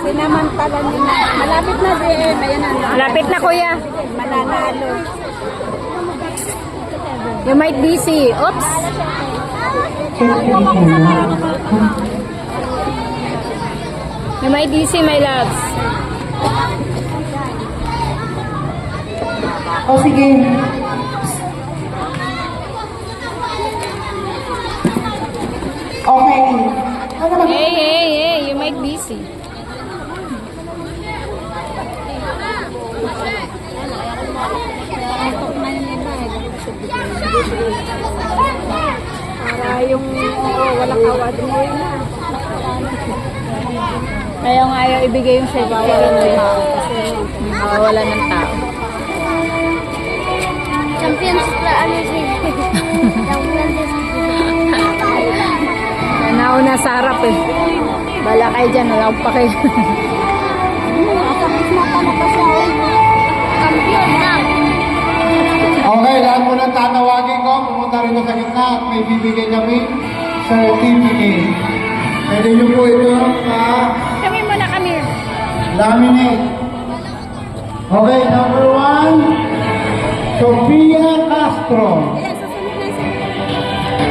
Sinamantala nila. Malapit na din. Ayan na. Malapit na, kuya. Mananalo. You might be busy. Oops. You might be busy, my loves. O sige. Okay. Hey, you might be busy. Para yung walang awad mo yun na. Kaya nga ayaw ibigay yung certificate ng tao kasi wala ng tao. Championship na ano siya. Nauna sa harap eh. Bala kayo dyan, wala akong pake. Champion na. Okay, lahat po ng tatawagin ko, pumunta rin sa gitna at may bibigay kami certificate. Pwede nyo po ito Kami muna kami. laminate. Okay, number 1, Sofia Castro.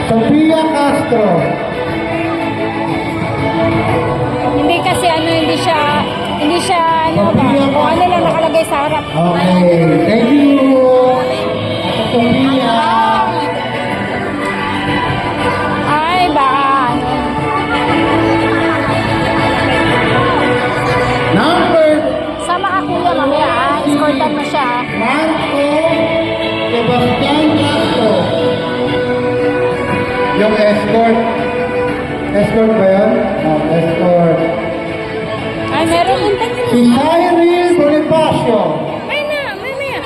Sofia Castro. Hindi kasi hindi siya ano ba, kung ano lang nakalagay sa harap. Okay, thank you. Ate Sofia. Ay, baka ano. Number Sama ka kuya mamaya escortan mo siya. Marco Sebastian Castro. Yung escort. Escort ba yan? Oh, escort. Ay, meron. Si Cyril Bonifacio. Ay na, mamaya.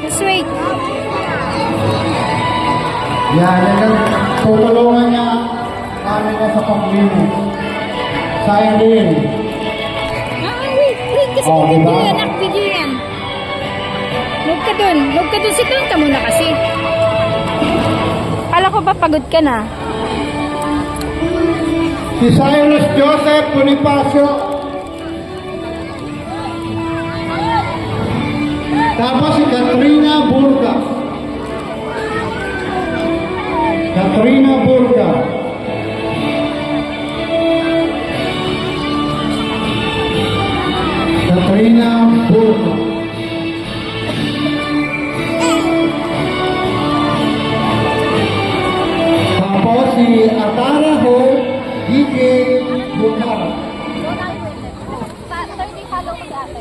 Just wait. Yan, tutulungan niya namin na sa pag-linis. Cyril. Wait, kasi Oh, video diba? yan, video yan. Huwag ka dun, sit-down ka muna kasi. Kala ko ba pagod ka na? Si Cyrus Joseph Bonifacio. Tapos si Katrina Burga. Katrina Burga. Katrina Burga. Tapos si Atara Ho DJ Bukara. 30 follow ko dati.